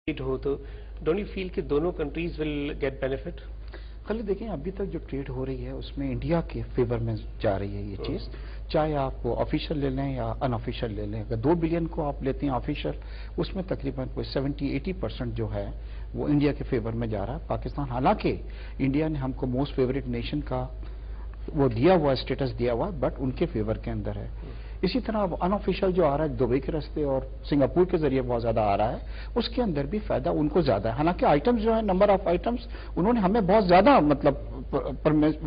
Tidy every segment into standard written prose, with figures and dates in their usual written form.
हो तो don't you feel कि दोनों कंट्रीज विल गेट बेनिफिट? खाली देखें, अभी तक जो ट्रेड हो रही है उसमें इंडिया के फेवर में जा रही है ये चीज, चाहे आप ऑफिशियल ले लें या अनऑफिशियल ले लें। अगर 2 बिलियन को आप लेते हैं ऑफिशियल, उसमें तकरीबन कोई 70-80% जो है वो इंडिया के फेवर में जा रहा है। पाकिस्तान, हालांकि इंडिया ने हमको मोस्ट फेवरेट नेशन का वो दिया हुआ स्टेटस दिया हुआ, बट उनके फेवर के अंदर है। इसी तरह अब अनऑफिशियल जो आ रहा है दुबई के रास्ते और सिंगापुर के जरिए बहुत ज्यादा आ रहा है, उसके अंदर भी फायदा उनको ज्यादा है। हालांकि आइटम्स जो है, नंबर ऑफ आइटम्स उन्होंने हमें बहुत ज्यादा मतलब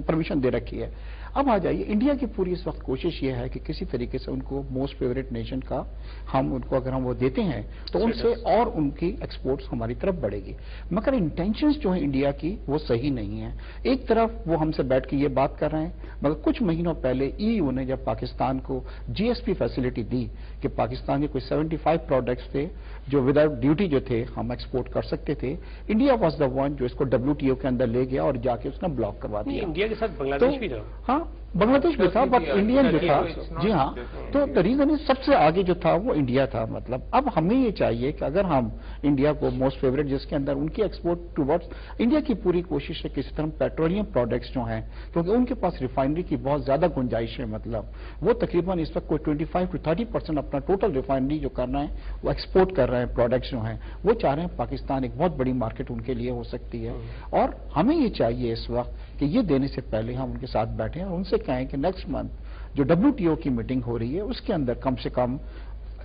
परमिशन दे रखी है। अब आ जाइए, इंडिया की पूरी इस वक्त कोशिश ये है कि किसी तरीके से उनको मोस्ट फेवरेट नेशन का हम उनको अगर हम वो देते हैं तो उनसे और उनकी एक्सपोर्ट्स हमारी तरफ बढ़ेगी। मगर इंटेंशंस जो है इंडिया की वो सही नहीं है। एक तरफ वो हमसे बैठ के ये बात कर रहे हैं, मगर कुछ महीनों पहले ईयू ने जब पाकिस्तान को जीएसपी फैसिलिटी दी कि पाकिस्तान के कोई 75 प्रोडक्ट्स थे जो विदाउट ड्यूटी जो थे हम एक्सपोर्ट कर सकते थे, इंडिया वॉज द वन जो इसको WTO के अंदर ले गया और जाके उसने ब्लॉक करवा दिया। इंडिया के साथ बांग्लादेश भी था। हाँ, बांग्लादेश भी था, बट इंडियन जो था, जी हाँ, तो द रीजन इज सबसे आगे जो था वो इंडिया था। मतलब अब हमें ये चाहिए कि अगर हम इंडिया को मोस्ट फेवरेट जिसके अंदर उनकी एक्सपोर्ट टूवर्ड्स, इंडिया की पूरी कोशिश है किसी तरह पेट्रोलियम प्रोडक्ट्स जो हैं, क्योंकि उनके पास रिफाइनरी की बहुत ज्यादा गुंजाइश है। मतलब वो तकरीबन इस वक्त कोई 25 to 30% अपना टोटल रिफाइनरी जो कर रहे हैं वो एक्सपोर्ट कर रहे हैं। प्रोडक्ट्स जो हैं वो चाह रहे हैं पाकिस्तान एक बहुत बड़ी मार्केट उनके लिए हो सकती है, और हमें ये चाहिए इस वक्त कि ये देने से पहले हम उनके साथ बैठे और उनसे कहें कि नेक्स्ट मंथ जो WTO की मीटिंग हो रही है उसके अंदर कम से कम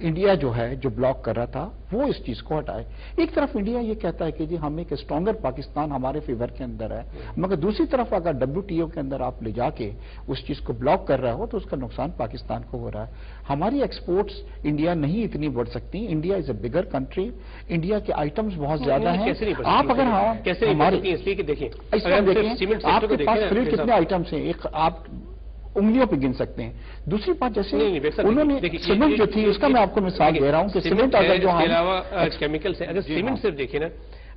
इंडिया जो है जो ब्लॉक कर रहा था वो इस चीज को हटाए। एक तरफ इंडिया ये कहता है कि जी हम एक स्ट्रॉन्गर पाकिस्तान हमारे फेवर के अंदर है, मगर दूसरी तरफ अगर WTO के अंदर आप ले जाके उस चीज को ब्लॉक कर रहा हो तो उसका नुकसान पाकिस्तान को हो रहा है। हमारी एक्सपोर्ट्स इंडिया नहीं इतनी बढ़ सकती। India is a bigger country, India के आइटम्स बहुत ज्यादा हैं। आप अगर हमारे देखिए आपके पास फिर कितने आइटम्स हैं, एक आप उंगलियों पे गिन सकते हैं। दूसरी बात जैसे उन्होंने सीमेंट जो थी उसका मैं आपको मिसाल दे रहा हूं कि सीमेंट अगर जो इसके अलावा केमिकल से अगर सीमेंट सिर्फ देखिए ना,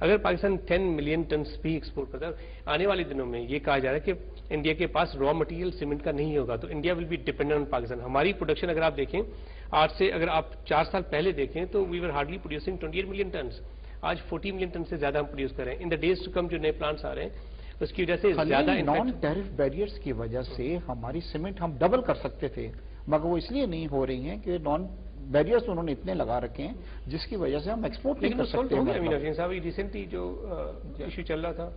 अगर पाकिस्तान 10 मिलियन टन भी एक्सपोर्ट करता है, आने वाले दिनों में ये कहा जा रहा है कि इंडिया के पास रॉ मटेरियल सीमेंट का नहीं होगा, तो India will be dependent on Pakistan. हमारी प्रोडक्शन अगर आप देखें आज से, अगर आप 4 साल पहले देखें तो we were hardly producing 28 million ton, आज 40 मिलियन टन से ज्यादा हम प्रोड्यूस कर रहे हैं। In the days to come जो नए प्लांट्स आ रहे हैं उसकी वजह से ज्यादा नॉन टैरिफ बैरियर्स की वजह से हमारी सीमेंट हम डबल कर सकते थे, मगर वो इसलिए नहीं हो रही हैं कि नॉन बैरियर्स उन्होंने इतने लगा रखे हैं जिसकी वजह से हम एक्सपोर्ट नहीं कर सकते। रिसेंटली जो इशू चल रहा था,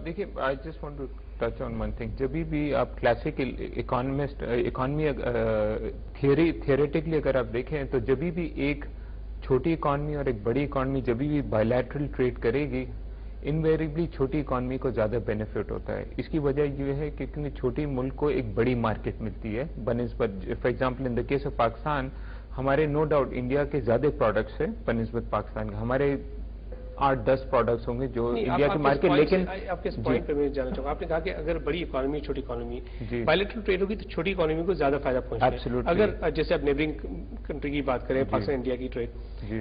देखिए, I just want to touch on one thing. जब भी आप क्लासिकल इकोनॉमी थियोरेटिकली अगर आप देखें तो जब भी एक छोटी इकोनॉमी और एक बड़ी इकोनॉमी जब भी बायलैटरल ट्रेड करेगी, इनवेरिएबली छोटी इकॉनमी को ज्यादा बेनिफिट होता है। इसकी वजह ये है कि क्योंकि छोटी मुल्क को एक बड़ी मार्केट मिलती है बनिस्बत, for example in the case of Pakistan, हमारे नो डाउट इंडिया के ज्यादा प्रोडक्ट्स है बनिस्बत पाकिस्तान के। हमारे 8-10 प्रोडक्ट्स होंगे जो इंडिया की मार्केट, लेकिन आपके पॉइंट पे मैं जाना चाहूंगा। आपने कहा कि अगर बड़ी इकोनॉमी छोटी इकोनॉमी बायलैटरल ट्रेड होगी तो छोटी इकोनॉमी को ज्यादा फायदा पहुंचेगा। अगर जैसे आप नेबरिंग कंट्री की बात करें, पाकिस्तान इंडिया की ट्रेड,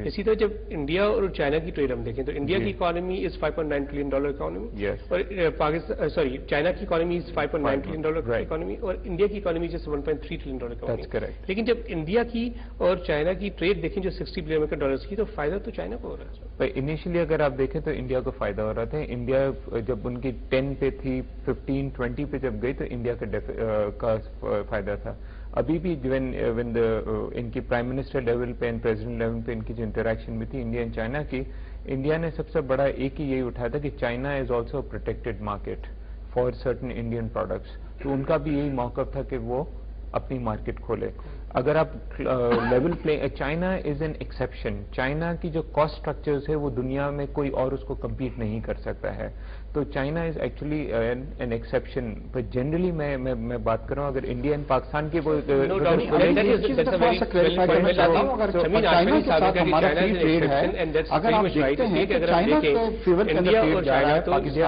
इसी तरह जब इंडिया और चाइना की ट्रेड हम देखें तो इंडिया की इकोनॉमी इज $5.9 ट्रिलियन इकोनॉमी, और पाकिस्तान चाइना की इकोनॉमी इज $5.9 ट्रिलियन इकोनॉमी, और इंडिया की इकोनॉमी जैसे $1.3 ट्रिलियन इकोनॉमी। लेकिन जब इंडिया की और चाइना की ट्रेड देखें जो $60 बिलियन डॉलर्स की, तो फायदा तो चाइना को हो रहा है। इनिशियली अगर आप देखें तो इंडिया को फायदा हो रहा था। इंडिया जब उनकी 10 पे थी, 15-20 पे जब गई तो इंडिया का फायदा था। अभी भी इनकी प्राइम मिनिस्टर लेवल पे एंड प्रेसिडेंट लेवल पे इनकी जो इंटरेक्शन में थी इंडिया एंड चाइना की, इंडिया ने सबसे बड़ा एक ही यही उठाया था कि China is also protected market for certain Indian products. तो उनका भी यही मौकफ था कि वो अपनी मार्केट खोले। अगर आप level play, China is an exception. China की जो कॉस्ट स्ट्रक्चर्स है वो दुनिया में कोई और उसको कम्पीट नहीं कर सकता है, तो China is actually an exception. But generally मैं बात कर रहा हूँ, अगर इंडिया एंड पाकिस्तान की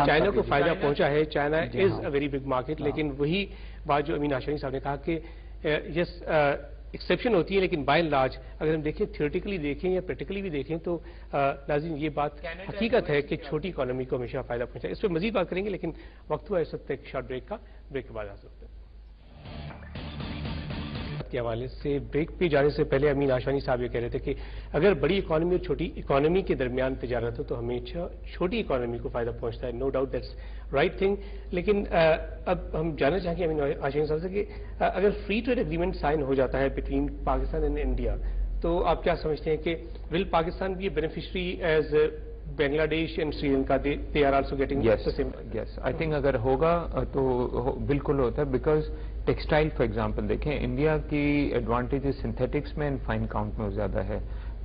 चाइना को फायदा पहुंचा है। China is a very big market, लेकिन वही बात जो अमीन हाशमी साहब ने कहा कि यस एक्सेप्शन होती है, लेकिन बाय एंड लार्ज अगर हम देखें, थियोरेटिकली देखें या प्रैक्टिकली भी देखें तो नाज़रीन ये बात हकीकत है कि छोटी इकोनॉमी को हमेशा फायदा पहुंचा है। इस पर मजीद बात करेंगे, लेकिन वक्त हुआ इस वक्त एक शॉर्ट ब्रेक का। ब्रेक के बाद आ सकते हैं। تجارت کے حوالے سے بریک پہ جانے سے پہلے امین آشوانی صاحب یہ کہہ رہے تھے کہ اگر بڑی اکانومی اور چھوٹی اکانومی کے درمیان تجارت ہو تو ہمیشہ چھوٹی اکانومی کو فائدہ پہنچتا ہے. No doubt that's right thing. لیکن اب ہم جاننا چاہیں گے امین آشوانی صاحب سے کہ اگر فری ٹریڈ اگریمنٹ سائن ہو جاتا ہے بٹوین پاکستان اینڈ انڈیا تو آپ کیا سمجھتے ہیں کہ will Pakistan be a beneficiary as Bangladesh and Sri Lanka, they are also getting the same? Yes, I think اگر ہوگا تو بالکل ہوتا ہے, بیکاز ٹیکسٹائل فار ایگزامپل دیکھیں, انڈیا کی ایڈوانٹیج سنتھیٹکس میں اینڈ فائن کاؤنٹ میں زیادہ ہے.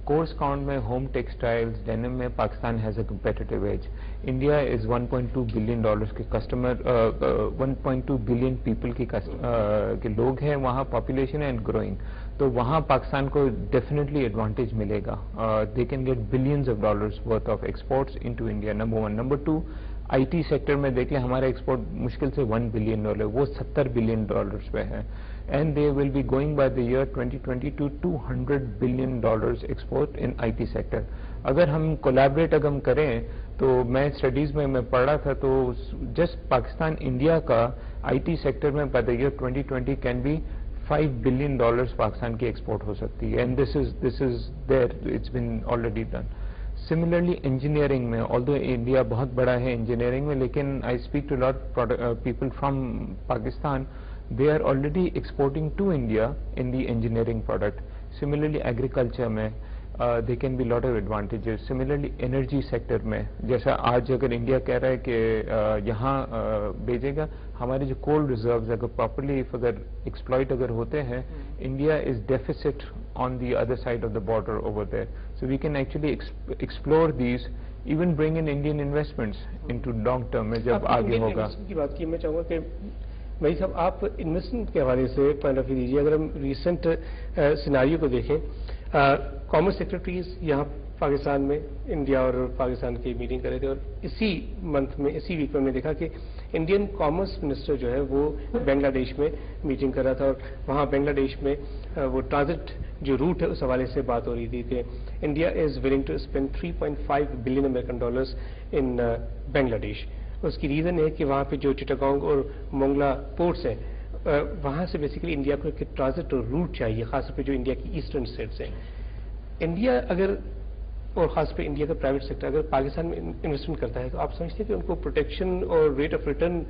کورس کاؤنٹ میں ہوم ٹیکسٹائلز ڈینم میں Pakistan has a competitive edge. India is 1.2 billion dollars کے کسٹمر, 1.2 بلین پیپل کے لوگ ہیں وہاں, پاپولیشن اینڈ گروئنگ. تو وہاں پاکستان کو ڈیفینیٹلی ایڈوانٹیج ملے گا. They can get billions of dollars worth of exports into India, number 1. Number 2, I T sector میں دیکھ لیں ہمارا ایکسپورٹ مشکل سے $1 بلین, وہ $70 بلین پہ ہے. And they will be going by the year 2020 to $200 billion export in I T sector. اگر ہم کولیبریٹ اگر ہم کریں تو میں اسٹڈیز میں پڑھ رہا تھا تو جسٹ پاکستان انڈیا کا آئی ٹی سیکٹر میں by the year 2020 can be $5 billion Pakistan کی ایکسپورٹ ہو سکتی ہے. And this is there, it's been already done. Similarly engineering میں, آلدو انڈیا بہت بڑا ہے انجینئرنگ میں, لیکن I speak to lot people from Pakistan, they are already exporting to India in the engineering product. Similarly, agriculture میں there can be lot of advantages. Similarly, energy sector میں, جیسا آج اگر انڈیا کہہ رہا ہے کہ یہاں بھیجے گا, ہمارے جو کول ریزروز اگر پراپرلی اگر ایکسپلائٹ اگر ہوتے ہیں, India is deficit on the other side of the border over there. So we can actually explore these, even bring in Indian investments into long term میں جب آگے ہوگا. کی بات کی میں چاہوں گا کہ بھائی صاحب آپ انویسٹمنٹ کے حوالے سے پوائنٹ آف ویو دیجیے. اگر ہم ریسنٹ سیناریو کو دیکھیں, کامرس سیکرٹریز یہاں پاکستان میں انڈیا اور پاکستان کی میٹنگ کر رہے تھے, اور اسی منتھ میں اسی ویک میں ہم نے دیکھا کہ انڈین کامرس منسٹر جو ہے وہ بنگلہ دیش میں میٹنگ کر رہا تھا, اور وہاں بنگلہ دیش میں وہ ٹرانزٹ جو روٹ ہے اس حوالے سے بات ہو رہی تھی کہ India is willing to spend $3.5 billion in Bangladesh. اس کی ریزن ہے کہ وہاں پہ جو چٹاگانگ اور مونگلا پورٹس ہیں وہاں سے بیسیکلی انڈیا کو ایک ٹرانزٹ روٹ چاہیے, خاص طور پہ جو انڈیا کی ایسٹرن اسٹیٹس ہیں. انڈیا اگر, اور خاص پہ انڈیا کا پرائیویٹ سیکٹر اگر پاکستان میں انویسٹمنٹ کرتا ہے تو آپ سمجھتے ہیں کہ ان کو پروٹیکشن اور ریٹ آف ریٹرن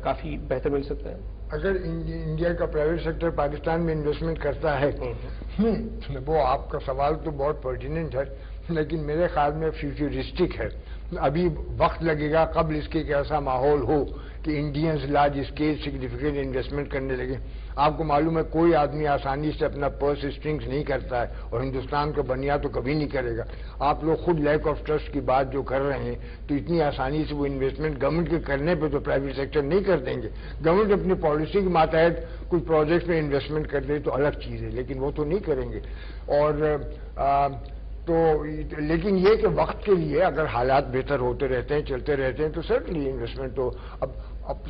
کافی بہتر مل سکتا ہے؟ اگر انڈیا کا پرائیویٹ سیکٹر پاکستان میں انویسٹمنٹ کرتا ہے, وہ آپ کا سوال تو بہت پرٹیننٹ ہے, لیکن میرے خیال میں فیوچرسٹک ہے. ابھی وقت لگے گا قبل اس کے کہ ایسا ماحول ہو کہ Indians large scale significant investment کرنے لگے. آپ کو معلوم ہے کوئی آدمی آسانی سے اپنا پرس اسٹرنگز نہیں کرتا ہے, اور ہندوستان کا بنیاد تو کبھی نہیں کرے گا. آپ لوگ خود لیک آف ٹرسٹ کی بات جو کر رہے ہیں, تو اتنی آسانی سے وہ انویسٹمنٹ گورنمنٹ کے کرنے پہ تو پرائیویٹ سیکٹر نہیں کر دیں گے. گورنمنٹ اپنی پالیسی کے ماتحت کچھ پروجیکٹ میں انویسٹمنٹ کر دے تو الگ چیز ہے, لیکن وہ تو نہیں کریں گے. اور تو لیکن یہ کہ وقت کے لیے اگر حالات بہتر ہوتے رہتے ہیں, چلتے رہتے ہیں, تو سرٹنلی انویسٹمنٹ تو اب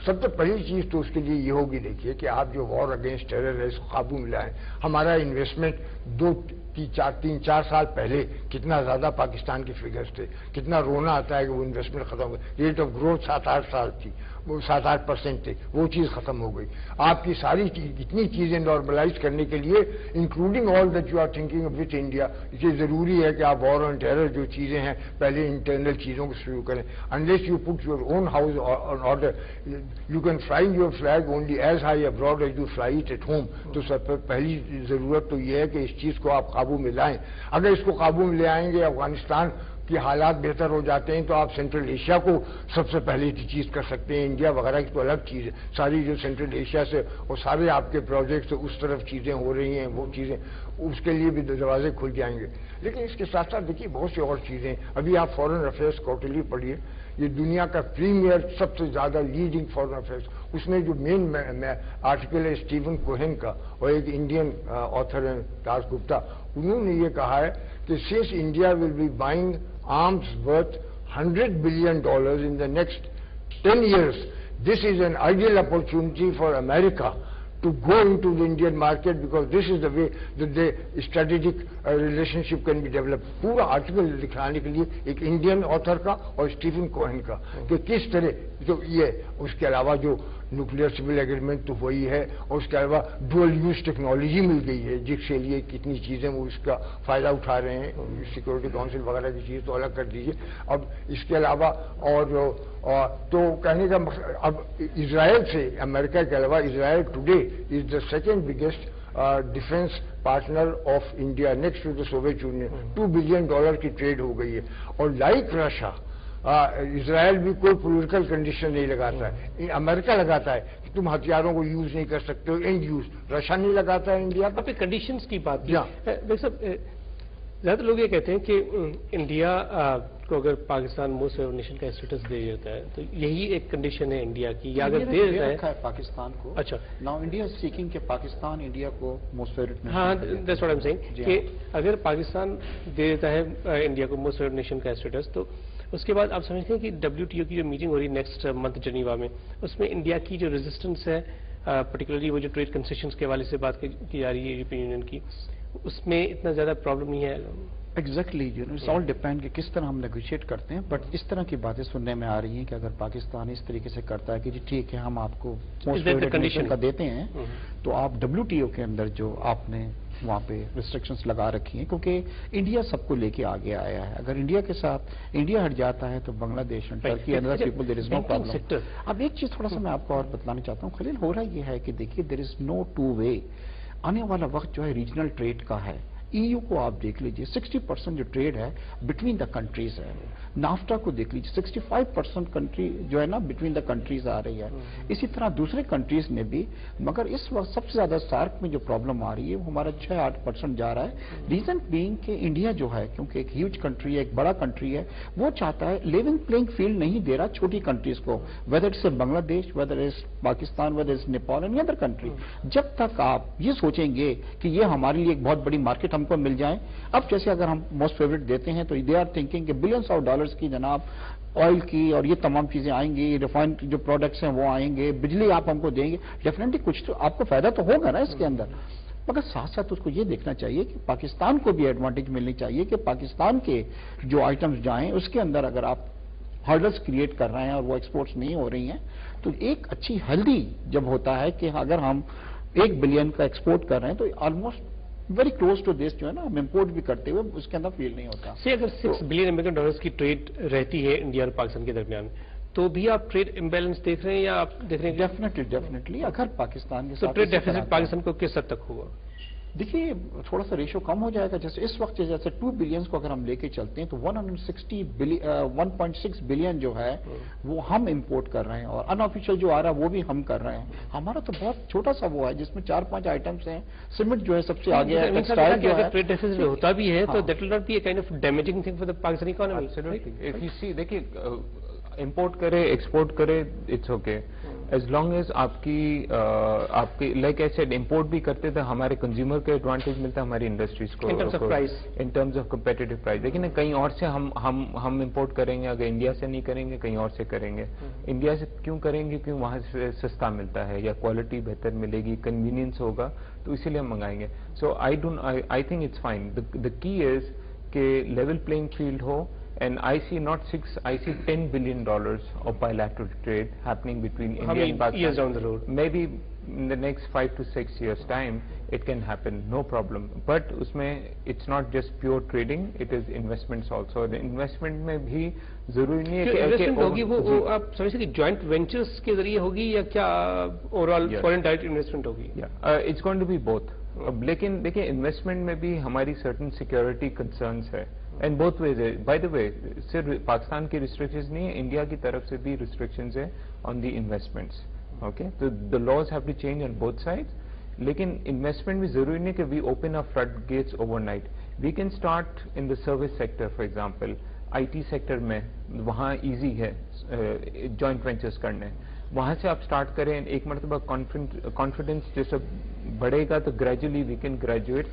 سب سے پہلی چیز تو اس کے لیے یہ ہوگی, دیکھیے کہ آپ جو وار اگینسٹ ٹیرر ہے اس کو قابو میں لائیں. ہمارا انویسٹمنٹ 3-4 سال پہلے کتنا زیادہ پاکستان کے فگرز تھے, کتنا رونا آتا ہے کہ وہ انویسٹمنٹ ختم ہو گئی. ریٹ آف گروتھ 7-8 سال تھی, وہ 7-8% تھے, وہ چیز ختم ہو گئی. آپ کی ساری اتنی چیزیں نارملائز کرنے کے لیے including all that you are thinking with India, یہ ضروری ہے کہ آپ وار آن ٹیرر جو چیزیں ہیں پہلے انٹرنل چیزوں کو شروع کریں. Unless you put your own house on order, you can fly your flag only as high abroad as you fly it at home. تو سب پہلی ضرورت تو یہ ہے کہ اس چیز کو آپ قابو میں لائیں. اگر اس کو قابو میں لے آئیں گے, افغانستان کہ حالات بہتر ہو جاتے ہیں, تو آپ سینٹرل ایشیا کو سب سے پہلے چیز کر سکتے ہیں. انڈیا وغیرہ کی تو الگ چیز ہے, ساری جو سینٹرل ایشیا سے اور سارے آپ کے پروجیکٹس اس طرف چیزیں ہو رہی ہیں, وہ چیزیں اس کے لیے بھی دروازے کھل جائیں گے. لیکن اس کے ساتھ ساتھ دیکھیے بہت سی اور چیزیں. ابھی آپ فارن افیئرس کوارٹرلی پڑھیے, یہ دنیا کا پریمیئر سب سے زیادہ لیڈنگ فارن افیئرس, اس میں جو مین آرٹیکل ہے اسٹیون کوہن کا, اور ایک انڈین آتھر ہے داس گپتا, انہوں نے یہ کہا ہے کہ since India will be buying arms worth $100 billion in the next 10 years, this is an ideal opportunity for America to go into the Indian market, because this is the way that the strategic relationship can be developed. پورا article دکھانے کے لیے ایک Indian author کا اور Stephen کوہن کا کہ کس طرح جو یہ, اس کے علاوہ جو न्यूक्लियर सिविल एग्रीमेंट तो वही है, और उसके अलावा डुअल यूज टेक्नोलॉजी मिल गई है जिसके लिए कितनी चीज़ें वो इसका फ़ायदा उठा रहे हैं, सिक्योरिटी काउंसिल वगैरह की चीज़ तो अलग कर दीजिए। अब इसके अलावा और तो कहने का मकसद, अब इजराइल से, अमेरिका के अलावा Israel today is the second biggest defence partner of India next to the Soviet Union. $2 billion की ट्रेड हो गई है। और लाइक रशिया, इजराइल भी कोई पॉलिटिकल कंडीशन नहीं लगाता है, अमेरिका लगाता है कि तुम हथियारों को यूज नहीं कर सकते हो, एंड यूज। रशिया नहीं लगाता है इंडिया पर। कंडीशंस की बात की, ज्यादातर लोग ये कहते हैं कि इंडिया को अगर पाकिस्तान मोस्ट फेवरेट नेशन का स्टेटस दे देता है तो यही एक कंडीशन है इंडिया की, या अगर दे देता है पाकिस्तान को। अच्छा, नाउ इंडिया इज सीकिंग कि पाकिस्तान इंडिया को मोस्ट फेवरेट नेशन। हाँ, that's what I am saying कि अगर पाकिस्तान दे देता है इंडिया को मोस्ट फेवरेट नेशन का स्टेटस, तो उसके बाद आप समझते हैं कि WTO की जो मीटिंग हो रही है नेक्स्ट मंथ जेनीवा में, उसमें इंडिया की जो रेजिस्टेंस है, पर्टिकुलरली वो जो ट्रेड कंसेशंस के हवाले से बात की जा रही है यूरोपियन यूनियन की, उसमें इतना ज्यादा प्रॉब्लम नहीं है। एग्जैक्टली, इट्स ऑल डिपेंड कि किस तरह हम नेगोशिएट करते हैं। बट इस तरह की बातें सुनने में आ रही हैं कि अगर पाकिस्तान इस तरीके से करता है कि जी ठीक है, हम आपको मोस्ट फेवरेट नेशन का देते हैं, तो आप WTO के अंदर जो आपने वहाँ पे रिस्ट्रिक्शंस लगा रखी हैं, क्योंकि इंडिया सबको लेके आगे आया है। अगर इंडिया के साथ इंडिया हट जाता है तो Bangladesh and Turkey and other people, there is no problem. अब एक चीज थोड़ा सा मैं आपको और बतलाना चाहता हूँ खलील, हो रहा ये है कि देखिए there is no two way. आने वाला वक्त जो है रीजनल ट्रेड का है। EU को आप देख लीजिए, 60% जो ट्रेड है बिटवीन द कंट्रीज है। नाफ्टा को देख लीजिए, 65% कंट्री जो है ना बिटवीन द कंट्रीज आ रही है। इसी तरह दूसरे कंट्रीज ने भी, मगर इस वक्त सबसे ज्यादा सार्क में जो प्रॉब्लम आ रही है वो हमारा 6-8% जा रहा है। रीजन बीइंग कि इंडिया जो है, क्योंकि एक ह्यूज कंट्री है, एक बड़ा कंट्री है, वो चाहता है लेवल प्लेइंग फील्ड नहीं दे रहा छोटी कंट्रीज को, whether it's Bangladesh, whether is Pakistan, whether is Nepal and other country. जब तक आप ये सोचेंगे कि ये हमारे लिए एक बहुत बड़ी मार्केट हमको मिल जाए, अब जैसे अगर हम मोस्ट फेवरेट देते हैं तो दे आर थिंकिंग कि बिलियंस ऑफ डॉलर्स की जनाब ऑयल की और ये तमाम चीजें आएंगी, रिफाइंड जो प्रोडक्ट्स हैं वो आएंगे, बिजली आप हमको देंगे, डेफिनेटली कुछ तो आपको फायदा तो होगा ना इसके अंदर। मगर साथ साथ उसको ये देखना चाहिए कि पाकिस्तान को भी एडवांटेज मिलनी चाहिए कि पाकिस्तान के जो आइटम्स जाएं उसके अंदर अगर आप हर्डल्स क्रिएट कर रहे हैं और वो एक्सपोर्ट्स नहीं हो रही हैं, तो एक अच्छी हेल्दी जब होता है कि अगर हम 1 बिलियन का एक्सपोर्ट कर रहे हैं तो almost very close to this जो है ना, हम इम्पोर्ट भी करते हुए उसके अंदर फील नहीं होता। से अगर $6 बिलियन की ट्रेड रहती है इंडिया और पाकिस्तान के दरमियान, तो भी आप ट्रेड इम्बैलेंस देख रहे हैं या आप देख रहे हैं? डेफिनेटली अगर पाकिस्तान के साथ ट्रेड डेफिसिट पाकिस्तान को किस हद तक होगा? देखिए थोड़ा सा रेशो कम हो जाएगा। जैसे इस वक्त जैसे 2 बिलियन को अगर हम लेके चलते हैं तो 1.6 बिलियन जो है वो हम इंपोर्ट कर रहे हैं, और अनऑफिशियल जो आ रहा है वो भी हम कर रहे हैं। हमारा तो बहुत छोटा सा वो है जिसमें 4-5 आइटम्स हैं। सीमेंट जो है सबसे आगे है, टेक्सटाइल जो है। ट्रेड डेफिसिट होता भी है तो that will not be a kind of damaging thing for the Pakistani economy. Absolutely, if you see, देखिए इंपोर्ट करे एक्सपोर्ट करे it's okay, as long as आपकी लाइक आई सेड इंपोर्ट भी करते थे, हमारे कंज्यूमर को एडवांटेज मिलता है, हमारी इंडस्ट्रीज को in terms of competitive price. लेकिन कहीं और से हम इंपोर्ट करेंगे, अगर इंडिया से नहीं करेंगे कहीं और से करेंगे। इंडिया से क्यों करेंगे? क्योंकि वहां से सस्ता मिलता है या क्वालिटी बेहतर मिलेगी, कन्वीनियंस होगा, तो इसीलिए हम मंगाएंगे। So I think it's fine. The key is कि लेवल प्लेइंग फील्ड हो, and I see not 6, I see $10 billion of bilateral trade happening between India and Pakistan. Years down the road? Maybe in the next 5 to 6 years time, it can happen, no problem. But usme it's not just pure trading, it is investments also. The investment में भी जरूरी नहीं है कि investment होगी वो आप समझते कि जॉइंट वेंचर्स के जरिए होगी या क्या ओवरऑल फॉरेन डायरेक्ट इन्वेस्टमेंट होगी? It's going to be both. लेकिन देखिए इन्वेस्टमेंट में भी हमारी सर्टन सिक्योरिटी कंसर्न्स है, एंड बोथ वेज है। बाय द वे सिर्फ पाकिस्तान की रिस्ट्रिक्शंस नहीं है, इंडिया की तरफ से भी रिस्ट्रिक्शंस है ऑन द इन्वेस्टमेंट्स। ओके, तो the laws have to change on both sides. लेकिन इन्वेस्टमेंट भी जरूरी नहीं कि we open a flood gates overnight. We can start in the service sector, for example IT sector में वहाँ easy है joint ventures करने, वहां से आप स्टार्ट करें। एक मरतबा कॉन्फिडेंस जैसे बढ़ेगा तो ग्रेजुअली वी कैन ग्रेजुएट